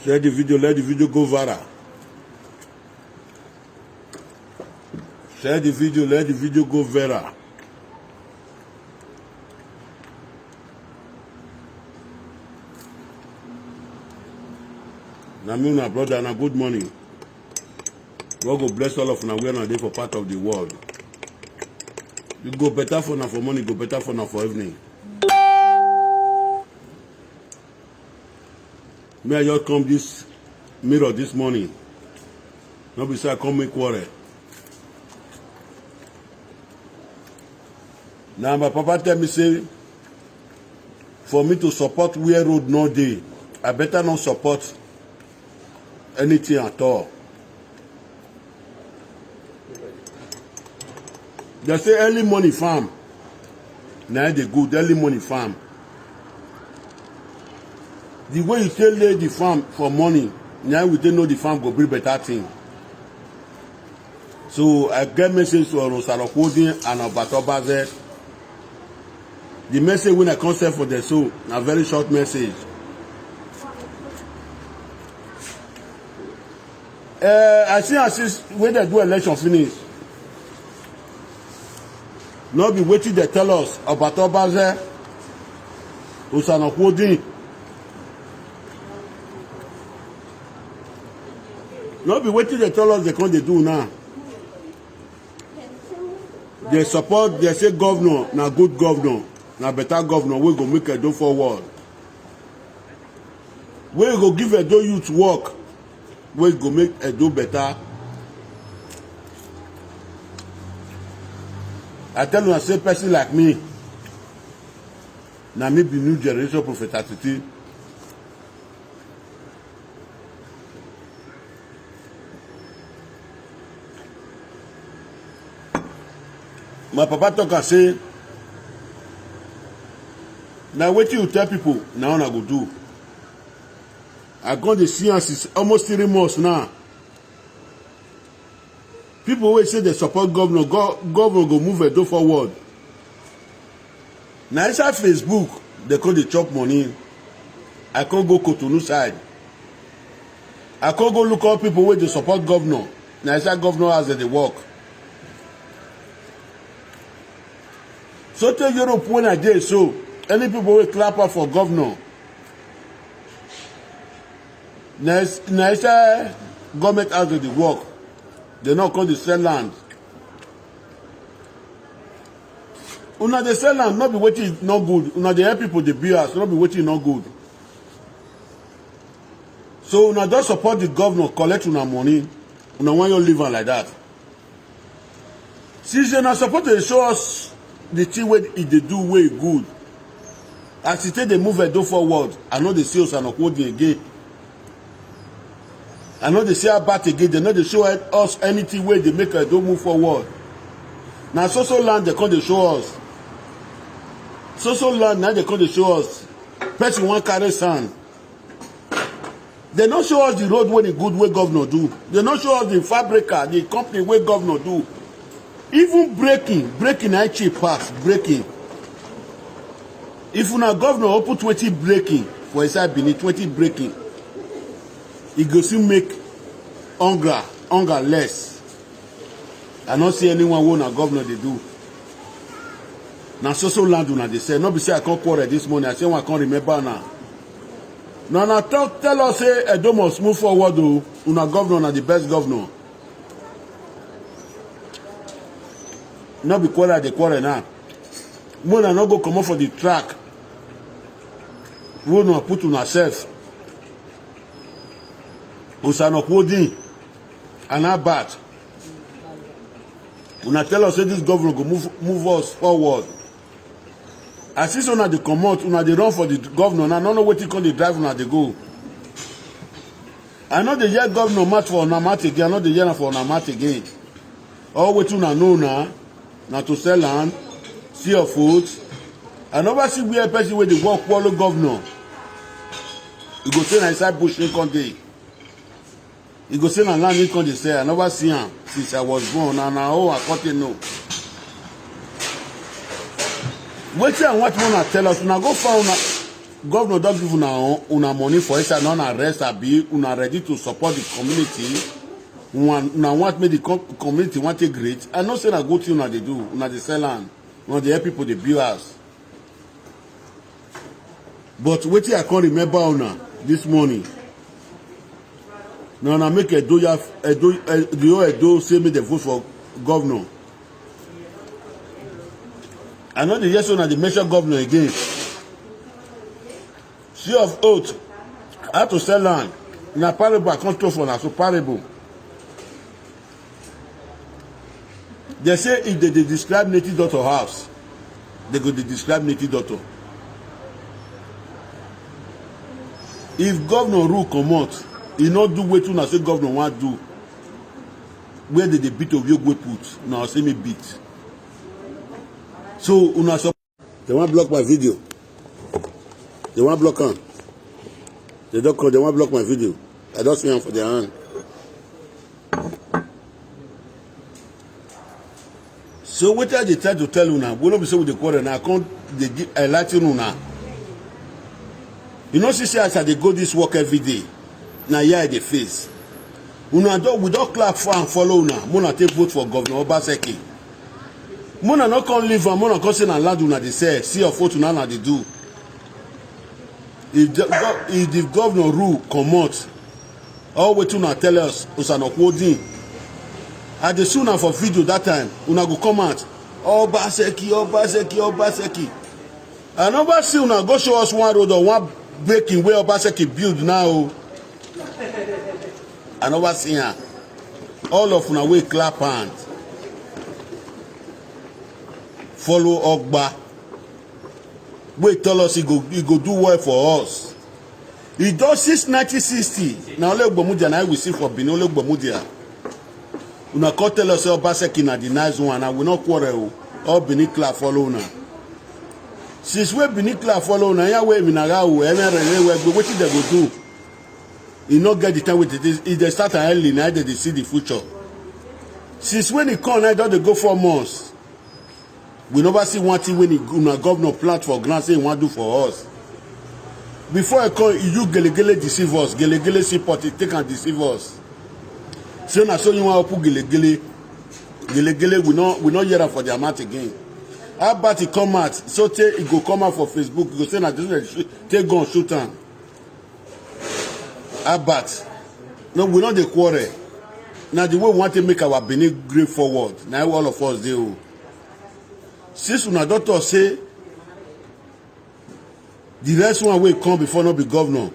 Share the video, let the video go viral. Share the video, let the video go viral. Now, me, my brother, and a good morning. God go bless all of you where they for part of the world. You go better for now for money, go better for now for evening. Me, I just come this mirror this morning. Not be say I come make quarrel. Now my papa tell me say, for me to support where road no day, I better not support anything at all. They say early money farm. Now they good early money farm. The way you tell lay the farm for money, now we don't know the farm go bring better thing. So I get message to Rosalokodin and Obatobaze. The message when I come send for the soul, a very short message. I see when they do election finish. Not be waiting they tell us about Obaze, Rosalokodin. Not be waiting they tell us they can't do now. They support, they say governor, na good governor, na better governor, we go make Edo forward. We go give Edo youth work, we go make Edo better. I tell you, I say person like me, na me be new generation Prophet Atiti. My papa talk and say, now what you tell people, now I go do. I got the science almost 3 months now. People always say they support governor, governor go move Edo forward. Now inside Facebook, they call the chop money. I can't go Cotonou side. I can't go look up people where they support governor. Now inside governor as they work. So tell Europe when I did so, any people will clap up for governor. Nice government out of the work. They not call the sell land. Una the sell land, not be waiting not good. Una the help people the beers, not be waiting not good. So una just support the governor, collect una money. Una want you live like that. Since you not support to show us the thing wey e dey do way good, as e take dey move Edo forward, I know dey see Rosalokodin again. I know dey see Abat again. They no dey show us anything wey dey make Edo move forward. Na so land dey come dey show us. So land na dey come dey show us. Person wan carry sand. They no show us the road wey the good way governor do. They no show us the fabrica, the company wey governor do. Even breaking I cheap pass breaking. If una governor open 20 breaking for inside Benin, 20 breaking, e go still make hunger less. I don't see anyone who na governor they do. Now so land una they say. Not be say I can't quarrel this morning. I say I can't remember now. Now tell us say Edo must move forward though. Una governor na the best governor. Not be quarrel the quarrel now. When I not go come up for the track, we not put on ourselves. Rosalokodin and Abat. When I tell us say this governor go move us forward. As this one they come out, una they run for the governor. Now I don't know what you call the drive una they go. I know the year governor match for Onamat again. I know the year for Onamat again. All what you know now. Now to sell land, see your food. I never see where a person where they work follow governor. You go say na inside bush in country. You go say na land in country say I never see him since I was born. And now I can't know. Wait and what wanna tell us? Now go find governor don give una money for inside, non arrest abi una ready to support the community. Una want make the community want take great. I know say na good thing una dey do, una dey sell land, una dey help people dey build house. But wetin I can't remember una this morning. Now na make Edo say make dem vote for governor. I know the yes una dey mention governor again. She of oath how to sell land. Na parable I can't talk for na so parable. They say if they describe native doctor house, they go to describe native doctor. If governor rule comot, he not do wetin una say governor want do. Where did the beat of Yogwe put? Now say me beat. So una they want block my video. They want block am. They don't call. They want block my video. I don't see them for their hand. So what are they try to tell una? We don't be so with the quarter now. Can't they give enlighten una? You know, see as they go this work every day. Now here they face. Una don't we don't clap for and follow una. Mona take vote for Governor Obaseki. Mona not come leave and Mona come say na land una dey say see your vote una they do. If the governor rule comot, all wait una tell us Usana Kwodin. At the sooner for video that time, una go come out. Obaseki. And over see una go show us one road or one breaking way Obaseki build now. And over see her. All of una way clap hands. Follow Ogba. Wait, tell us he go do well for us. He does since 1960. Now Ole Ogbomudia na we see for Benin Ole Ogbomudia. Una come tell us Obaseki na the nice one and we not quarrel. All Benin clap follow una. Since we Benin clap follow una, ya we minaga o enere we wetin they go do. He not get the time with it. If they start early, now they see the future. Since when he come, now they go 4 months. We never see one thing when the governor plant for grant say he want to do for us. Before I come, you Gelegele deceive us. Gelegele support it, take and deceive us. So now so you want to put Gelegele. Gelegele we not hear that for their mouth again. How about he come out? So he go come out for Facebook. He go say that this take gun shoot him. How about? No, we not the quarrel. Now the way we want to make our Benin great forward. Now all of us do. Since una doctor say the rest one will come before not be governor.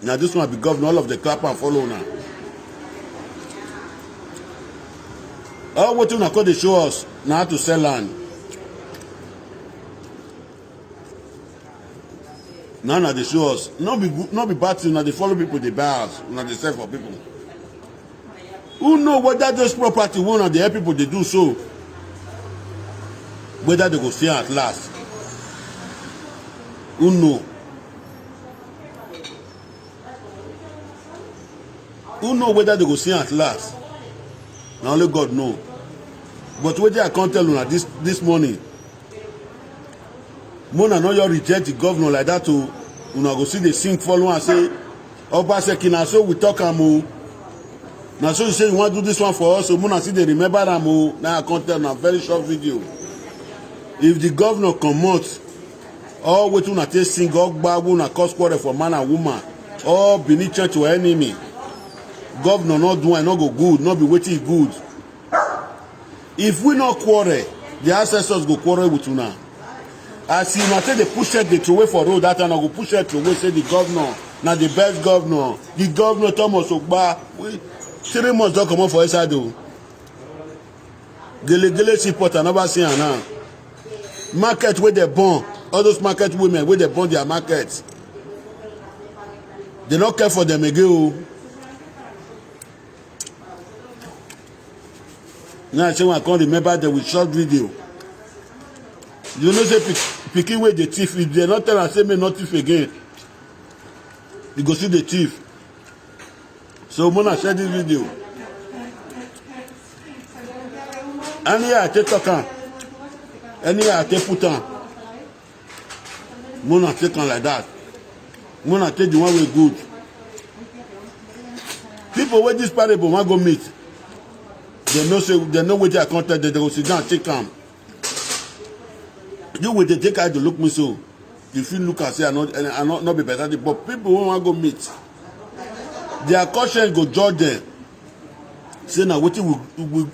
Now this one be governor, all of the clap and follow now. All what una call they show us now how to sell land. Now they show us. Not be bad thing, now they follow people, they buy house, now they sell for people. Who know whether those property will not they help people they do so? Whether they go see at last. Who know? Who know whether they go see at last? Now only God know. But whether I can't tell you this morning, Mona know you reject the governor like that to una go see the sing follow and say, Obaseki na so we talk am. Now so you say you want to do this one for us, so Mona see they remember am. Now I can't tell you a very short video. If the governor comot, all wait una take sing Ogba una cause quarrel for man and woman, all beneath church or enemy. Governor not do and not go good, not be waiting good. If we not quarrel, the ancestors go quarrel with una. As you na take the push it they throw away for road that time I go push it throw away say the governor na the best governor. The governor Thomas Ogba 3 months don't come out for inside though. Gelegele support I never see her now. Market where they born, all those market women where they born their markets. They don't care for them again. Now I say I can't remember them with short video. You know say picking where the thief, if they not tell and say me not thief again, you go see the thief. So Mona share this video. And here I take talk on. And here I take put on. Mona take on like that. Mona take the one way good. People wey this parable wan go meet, they know say they know wetin I can't tell them. They go sit down take am. You wey dey take eye to look me so, you fit look and say I not be better, but people wey wan go meet, their conscience go judge them. Say na wetin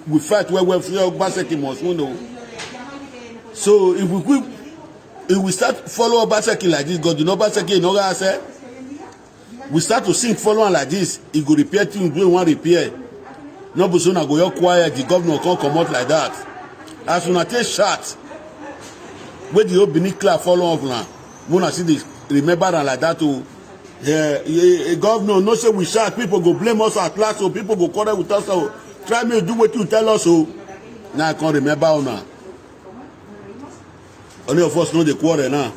we fight well for your Obaseki must win o. So if we start follow Obaseki like this, God, you know Obaseki no go say. We start to sing follow am like this, he go repair things wey wan repair. No be so na go your quiet, the governor come comot like that. As una take shout, wey the whole Benin clerk follow up una, una see dey remember am like that o. Governor no say we shout, people go blame us at last, so people go quarrel with us, so try me do wetin you tell us o. Now I can't remember una. Only of us know the quarrel now.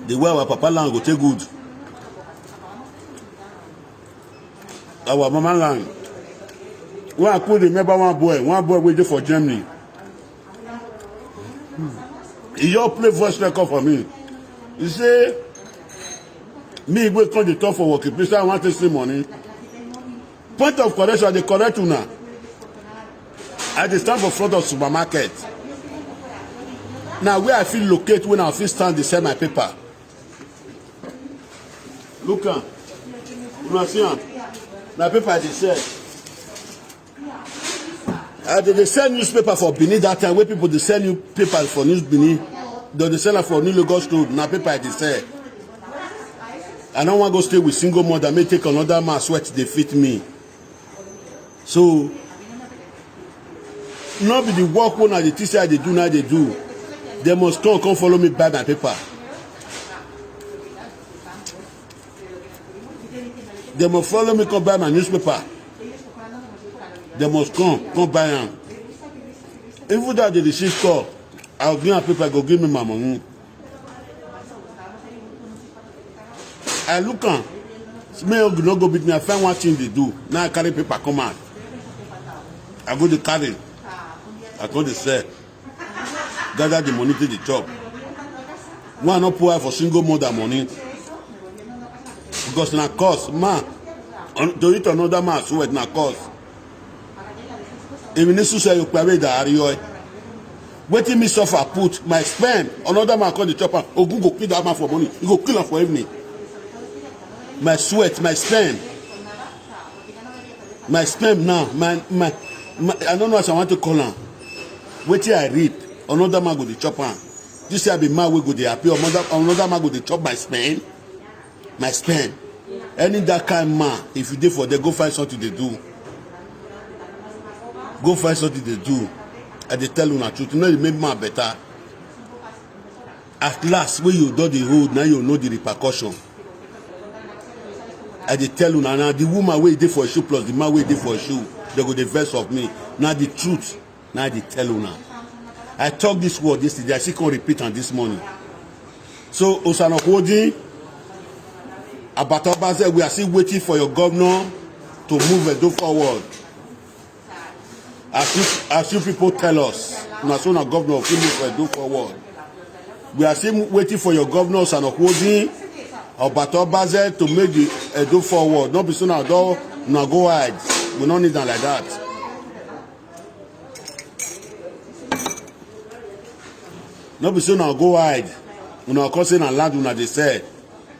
The way our papa land go take good. Our mama land. When I could remember one boy waiting for Germany. He just play voice record for me. He say, me wey come dey talk for working place, I want to see money. Point of correction, they correct una. I dey stand for front of supermarket. Now where I feel locate when I feel stand, they sell my paper. Look am, una see am. Na paper dey sell. They sell newspaper for Benin that time. Where people dey sell newspaper for News Benin, they sell am for New Lagos Road. Na paper dey sell. I don't want to go stay with single mother. May take another man sweat they fit me. So not be the work one the teacher they do now they do. They must come follow me buy my paper. They must follow me come buy my newspaper. They must come buy them. Even though they receive call, I'll give my paper, go give me my money. I look on, smell no go beat me. I find one thing they do. Now I carry paper come out. I go to carry. I go to sell. Gather the money to the job. One not poor for single mother money. Because na cost, man. To eat another man sweat na cost. If you need to say you pay that area, waiting me suffer put my spend. Another man call the chopper. Ogun go kill that man for money. You go kill him for evening. My sweat, my spend now. My I don't know what I want to call him. Waiting I read. Another man go the chopper. This year be man we go the happy. Another man go the chop my spend. My spend. Any that kind man, if you dey for there, go find something to do. Go find something to do. And they tell you the truth. You know, you make man better. At last, when you do the hold, now you know the repercussion. And they tell you now the woman wey dey for a shoe plus the man wey dey for a shoe, they go the verse of me. Now the truth, now they tell you now. I talk this word yesterday, I still can't repeat on this morning. So, Osanokwodi, Abatobaze, we are still waiting for your governor to move Edo forward. As you people tell us, National Governor of Edo forward. We are still waiting for your governor, Osanokwodi, Abatobaze, to make the Edo forward. Not be soon now go wide. We don't need them like that. Not be soon now go wide. Una causing a land una they say.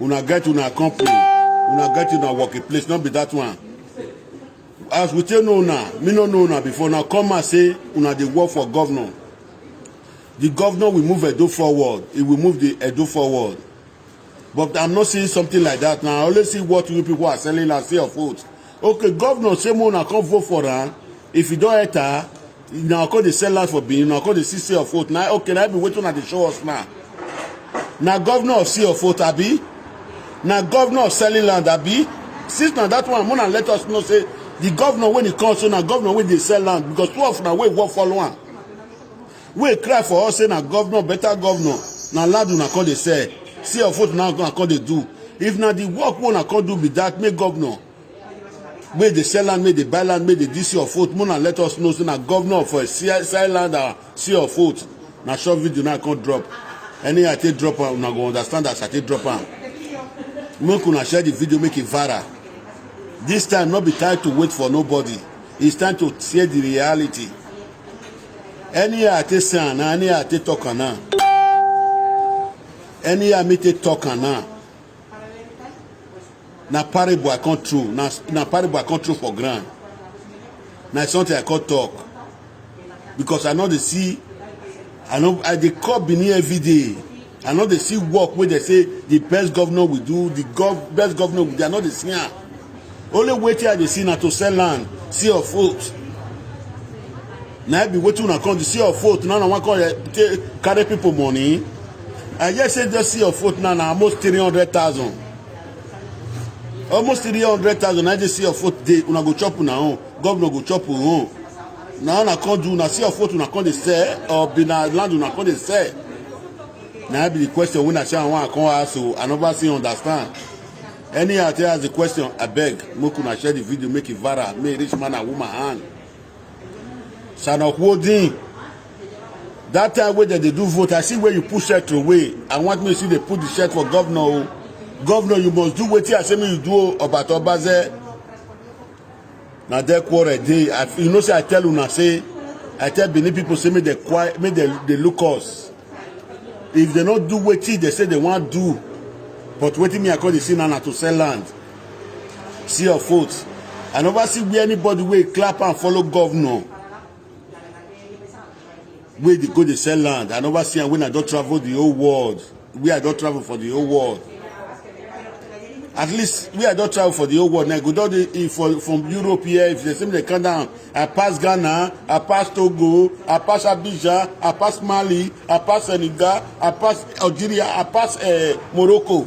Una get una company, una get una working place, not be that one. As we tell no now, me no know now before now come and say una the work for governor. The governor will move Edo forward. He will move the Edo forward. But I'm not seeing something like that now. I only see what you people are selling and say of vote. Okay, governor say una come vote for her. If you don't enter, now call the sell out for being, now call the CC of vote. Now okay, now I be waiting at the show us now. Now governor of C of vote abi. Now governor of selling land abi. Since now that one, Mona let us know say the governor when he comes, so now governor when they sell land because 12 now we work for one. We cry for us say now governor better governor. Now land una call they say. See of vote now gonna call they do. If now the work one I can't do be that make governor. May they sell land, may they buy land, may they DC of vote. Mona let us know say now governor for sell land or C of vote. na short video now I can't drop. Any I take drop am, una go understand as I take drop am. Make una share the video, make it viral. This time not be time to wait for nobody. It's time to see the reality. Any I take say now, any I take talk now. Any I make take talk now. Na parable I can't throw. Na parable I can't throw for ground. Na something I can't talk. Because I know they see, I dey call Benin every day. I know they see work where they say the best governor will do, best governor will do. I know they see am. Only waiting they see na to sell land, see your vote. Now I be waiting to come to see your vote. Now I want to carry people money. I just say just see your vote now almost 300,000. Almost 300,000. I just see your vote day. Una go chop una own. Governor go chop una own. Now I can't do. Now see your vote una come dey sell or be na land una come dey sell. Now I be the question when I say I want to come ask so I never see understand. Any out there has the question, I beg, make una share the video, make it viral, make rich man and woman hand. Sana holding. That time where they do vote, I see where you push shirt away. I want me to see they put the shirt for governor. Governor, you must do what I say me you do about Obaze. Now they quarrel day. You know say I tell una say, I tell Benin people say me they quiet, me they look us. If they not do what they say they want to do. But waiting me I call the scene now to sell land. See your vote. I never see where anybody will clap and follow governor. Where they go to sell land. I never see when I don't travel the whole world. Where I don't travel for the whole world. At least where I don't travel for the whole world. Now go down from Europe here. If they say they come down, I pass Ghana, I pass Togo, I pass Abidjan, I pass Mali, I pass Senegal, I pass Algeria, I pass Morocco.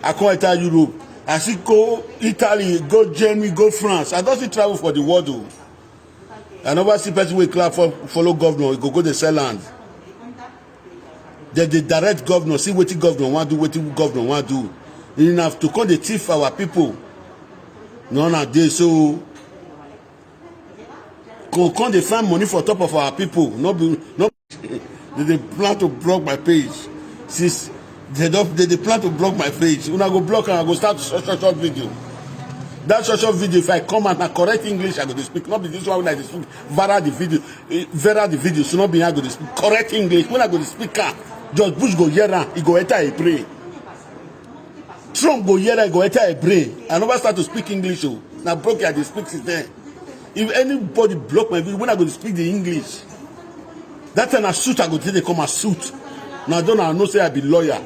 I come enter Europe. I see go Italy, go Germany, go France. I don't see travel for the world. Though. I never see person wey clap for follow governor. Go the sell land. Then the direct governor see wetin governor want do, wetin governor want do. You have to call the thief our people. No na dey so. Come they find money for top of our people. No. They plan to block my page. Since they plan to block my page. When I go block and I go start short video. That short video, if I come and I correct English, I go to speak. Not be this one when I speak. Vera the video. So not be I go to speak. Correct English. When I go to speak, George Bush go hear and he go enter a pray. Trump go hear and go enter a pray. I never start to speak English. Oh. Now broke I speak since then. If anybody block my video, when I go to speak the English, that time I suit, I go till they come a suit. Now I know say I be lawyer.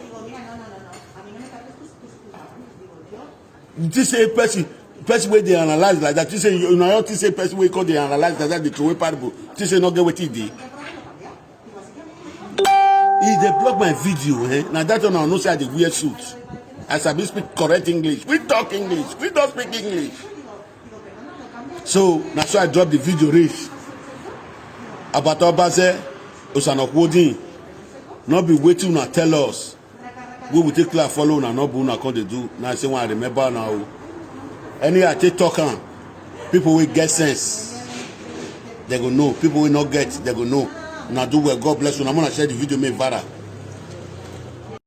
This say person where they analyze like that. This say you know this say person where they analyze like that they throw away parable. This say not get what he did. If they block my video, now that one I know say I dey wear suit. As I be speak correct English. We talk English. We don't speak English. So that's why I drop the video race. About Obaze, Osana Holding. Not be waiting to tell us. We will take class follow and not be come they do. Now I say when I remember now. Any I take talk on. People will get sense. They go know. People will not get, they go know. Now do well. God bless you. I'm gonna share the video, make viral.